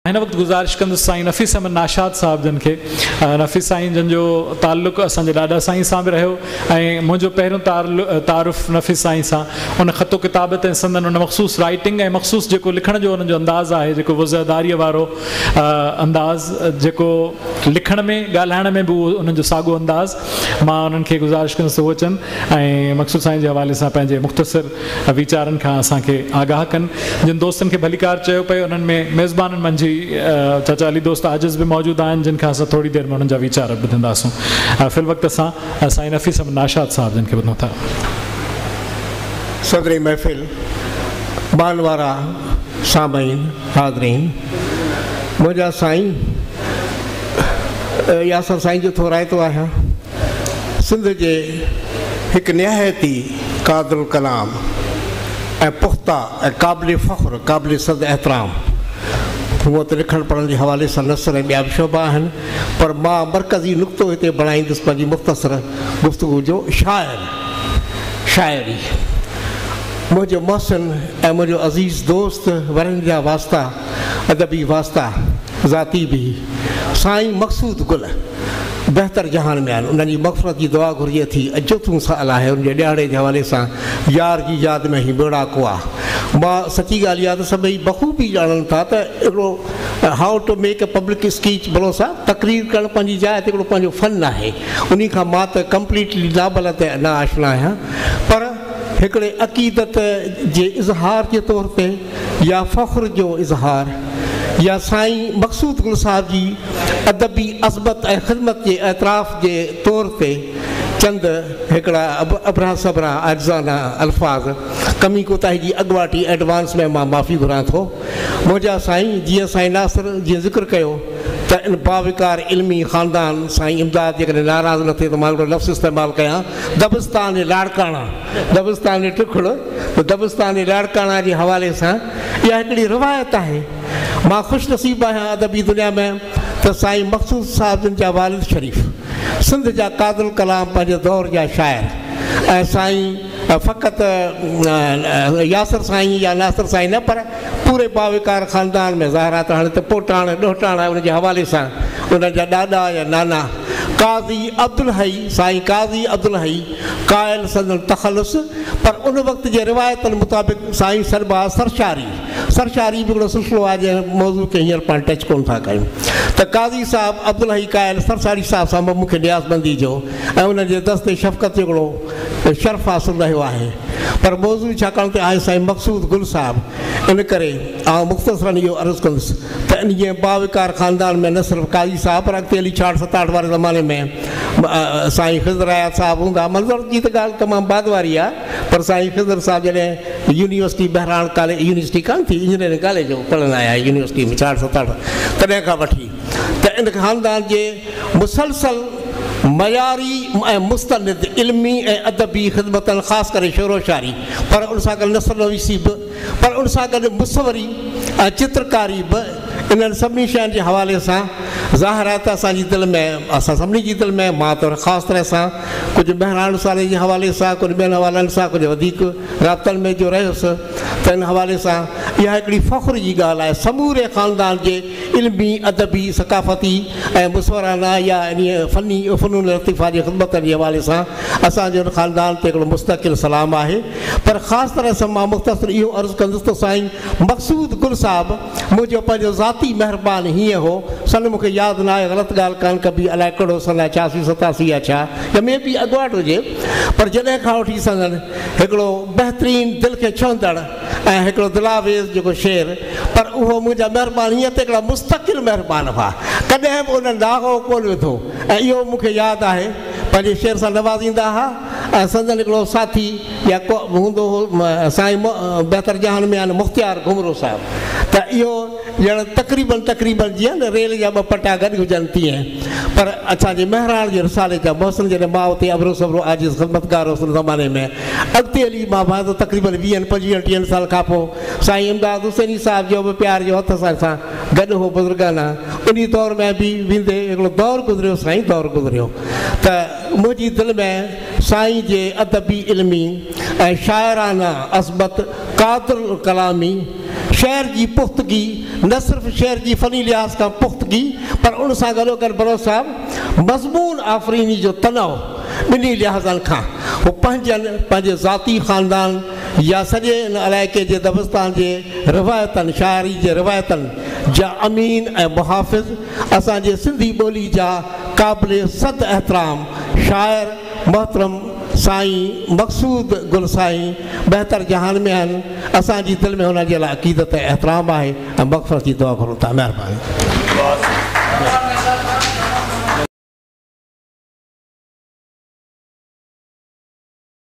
हिन वक़्तु गुज़ारिश कंदुसि साईं नफ़ीस अहमद नाशाद साहिब जन खे। नफ़ीस साईं जन जो ताल्लुक़ु असांजे ॾाॾा साईं सां बि रहियो ऐं मुंहिंजो पहिरियों तारुफ़ नफ़ीस साईं सां उन ख़तो किताबत ऐं संदन उन मख़सूस राइटिंग ऐं मख़सूस जेको लिखण जो उन्हनि जो अंदाज़ आहे, जेको वज़दारीअ वारो अंदाज़, जेको लिखण में ॻाल्हाइण में बि उहो उन्हनि जो साॻियो अंदाज़, मां उन्हनि खे गुज़ारिश कंदुसि उहो अचनि ऐं मक़सूद साईं जे हवाले सां पंहिंजे मुख़्तसिर वीचारनि खां असांखे आगाह कनि। जिन दोस्तनि खे भलीकार चयो पियो उन्हनि में मेज़बाननि मंझि चाचा अली दोस्त आजिज़ भी मौजूद आहिनि, जिन खां असां थोड़ी देर में उन्हनि जा वीचार ॿुधंदासूं। फ़िल वक़्तु असां साईं नफ़ीस अहमद नाशाद साहिब जन खे ॿुधूं था। सदरी महफ़िल, बान वारा सामईन हाज़रीन, मुंहिंजा साईं यासर साईं जो थोराइतो आहियां। सिंध जे हिकु निहायती क़ादिर कलाम ऐं पुख़्ता ऐं क़ाबिल फ़ख़्र, क़ाबिल सद एहतराम, हूअं त लिखण पढ़ण जे हवाले सां नसर ऐं ॿिया बि शोबा आहिनि, पर मां मरकज़ी नुक़्तो हिते बणाईंदुसि पंहिंजी मुख़्तसर गुफ़्तगू जो शाइरी। मुंहिंजो मोहसिन ऐं मुंहिंजो अज़ीज़ दोस्त वरनि जा वास्ता, अदबी वास्ता, ज़ाती बि साईं मक़सूद गुल बहितर जहान में आहिनि। उन्हनि जी मग़फ़रत जी दुआ घुरिजे थी। अॼु तूं साल आहे उनजे ॾियारे जे हवाले सां यार जी यादि में ही बेड़ा को आहे। मां सची ॻाल्हि आहे त सभई बख़ूबी ॼाणनि था त हिकिड़ो how to make a public speech भलो सां तक़रीर करणु पंहिंजी जाइ ते हिकिड़ो पंहिंजो फ़न आहे। उन खां मां त कंप्लीटली नाबल ते न आशना आहियां, पर हिकिड़े अक़ीदत जे इज़हार जे तौर ते या फ़ख़्र जो इज़हार या साईं मक़सूद गुल साहिब जी अदबी अज़मत ऐं ख़िदमत जे एतराफ़ जे तौर ते चंद हिकिड़ा अबरा सबरा आज़ाना अल्फाज़ कमी कोताही जी अॻुवाटी एडवांस में मां माफ़ी घुरां थो। मुंहिंजा साईं जीअं साईं नासिर जीअं ज़िक्र कयो त इन बाविकार इल्मी ख़ानदान साईं इमदाद जेकॾहिं नाराज़ न थिए त मां हिकिड़ो लफ़्ज़ इस्तेमालु कयां, दबिस्तान जे लाड़काणा, दबिस्तान जे टुकड़, दबिस्तान जे लाड़काणा जे हवाले सां इहा हिकिड़ी रिवायत आहे। मां ख़ुशनसीब आहियां अदबी दुनिया में त साईं मक़सूद साहिब जन जा वालिद शरीफ़ सिंध जा क़ादिर कलाम पंहिंजे दौर जा शाइर ऐं साईं फ़क़ति यासर साईं या नासिर साईं न, पर पूरे बाविकार ख़ानदान में ज़ाहिरात हाणे त पोटाण ॾोहटाण उनजे हवाले सां उन जा ॾाॾा या नाना काज़ी अब्दुल हई, साईं काज़ी अब्दुल हई क़ाइल संदन तख़ल्लुस, पर उन वक़्त जे रिवायतनि मुताबिक़ साईं सरबा सरशारी बि हिकिड़ो सिलसिलो आहे जंहिं मौज़ू खे हींअर पाण टच कोन था कयूं। त काज़ी साहिबु अब्दुल हई क़ाइल सरशारी साहिब सां मूंखे न्याज़बंदी जो ऐं उनजे दस्ते शफ़क़त जो हिकिड़ो शर्फ़ हासिलु रहियो आहे, पर मौज़ू छाकाणि त आहे साईं मक़सूद गुल साहिबु, इन करे आउं मुख़्तसरनि इहो अर्ज़ु कंदुसि त इन जे बाविकार ख़ानदान में न सिर्फ़ु काज़ी साहिबु, पर अॻिते हली 66-67 वारे ज़माने में साईं ख़िज़र आयात साहिबु हूंदा। मंज़र जी त ॻाल्हि तमामु बाद वारी आहे, पर साईं ख़िज़र साहिबु जॾहिं यूनिवर्सिटी बहिराण कॉलेज, यूनिवर्सिटी कान थी, इंजीनियरिंग कॉलेज जो पढ़णु आया यूनिवर्सिटी में 66-67, तॾहिं खां वठी त इन ख़ानदान जे मुसलसल मयारी ऐं मुस्तनिद इल्मी ऐं अदबी ख़िदमतनि, ख़ासि करे शेरो शाइरी, पर उन सां गॾु नसर नवीसी बि, पर उन सां गॾु मुसवरी ऐं चित्रकारी बि, इन्हनि सभिनी शयुनि जे हवाले सां ज़ाहिरात असांजी दिलि में, असां सभिनी जी दिलि में, मां त ख़ासि तरह सां कुझु बहिराण साले जे हवाले सां, कुझु ॿियनि हवालनि सां कुझु वधीक राब्तनि में जो रहियुसि, त इन हवाले सां इहा हिकिड़ी फ़ख़्र जी ॻाल्हि आहे। समूरे ख़ानदान जे इल्मी अदबी सक़ाफ़ती ऐं मुसवराना या इन फ़नी फ़नून लतीफ़ा जी ख़िदमतनि जे हवाले सां असांजे ख़ानदान ते हिकिड़ो मुस्तक़िल सलाम आहे। पर ख़ासि तरह सां मां मुख़्तसर इहो अर्ज़ु कंदुसि त साईं मक़सूद गुल साहिबु मुंहिंजो पंहिंजो ज़ाती महिरबानी हीअं हो, सन मूंखे यादि न आहे, ग़लति ॻाल्हि कान कबी, अलाए कहिड़ो सन आहे 86-87 या छा, या में बि अॻुवाट हुजे, पर जॾहिं खां वठी सघनि हिकिड़ो बहितरीनु दिलि खे छुहंदड़ ऐं हिकिड़ो दिलावेज़ जेको शेर, पर उहो मुंहिंजा महिरबानी हीअं त हिकिड़ा मुस्तक़िल महिरबानी हुआ, कॾहिं बि उन नागो कोन विधो। ऐं इहो मूंखे यादि आहे पंहिंजे शेर सां नवाज़ींदा हुआ ऐं संदन हिकिड़ो साथी या को हूंदो हो साईं बहितर जहान में आहिनि मुख़्तियार घुमरो साहिबु, त इहो ॼण तक़रीबन जीअं न रेल जा ॿ पटा गॾु हुजनि तीअं, पर असांजे महिराण जे रिसाले जा मोहसिन जॾहिं मां उते अबरो सबरो आजिज़ ख़िदमतगार हुउसि उन ज़माने में, अॻिते हली मां भाउ तक़रीबन 20-25-30 साल खां पोइ साईं इमदाद हुसैनी साहिब जो बि प्यार जो हथ सां गॾु हो बुज़ुर्गाना, उन दौर में बि वेंदे हिकिड़ो दौरु गुज़रियो, साईं दौरु गुज़रियो, त मुंहिंजी दिलि में साईं जे अदबी इल्मी ऐं शाइराना अज़मत क़ादिर कलामी शहर की पुख्तगी न सिर्फ़ु शहर जी फ़नी लिहाज़ खां पुख्तगी पर उन सां गॾोगॾु बरो साहिबु मज़मून आफ़रीनी जो तनाव ॿिन्ही लिहाज़नि खां हू पंहिंजे ज़ाती ख़ानदान या सॼे इन इलाइक़े जे दबिस्तान जे रिवायतनि शाइरी जे रिवायतनि जा अमीन ऐं मुहाफ़िज़ असांजे सिंधी ॿोली जा क़ाबिल सद एहतराम शाइर मोहतरम साईं मक़सूद गुल साईं बहितर जहान में आहिनि असांजी दिलि में हुननि जे लाइ अक़ीदत ऐं एहतराम आहे ऐं मग़फ़रत जी दुआ करूं था महिरबानी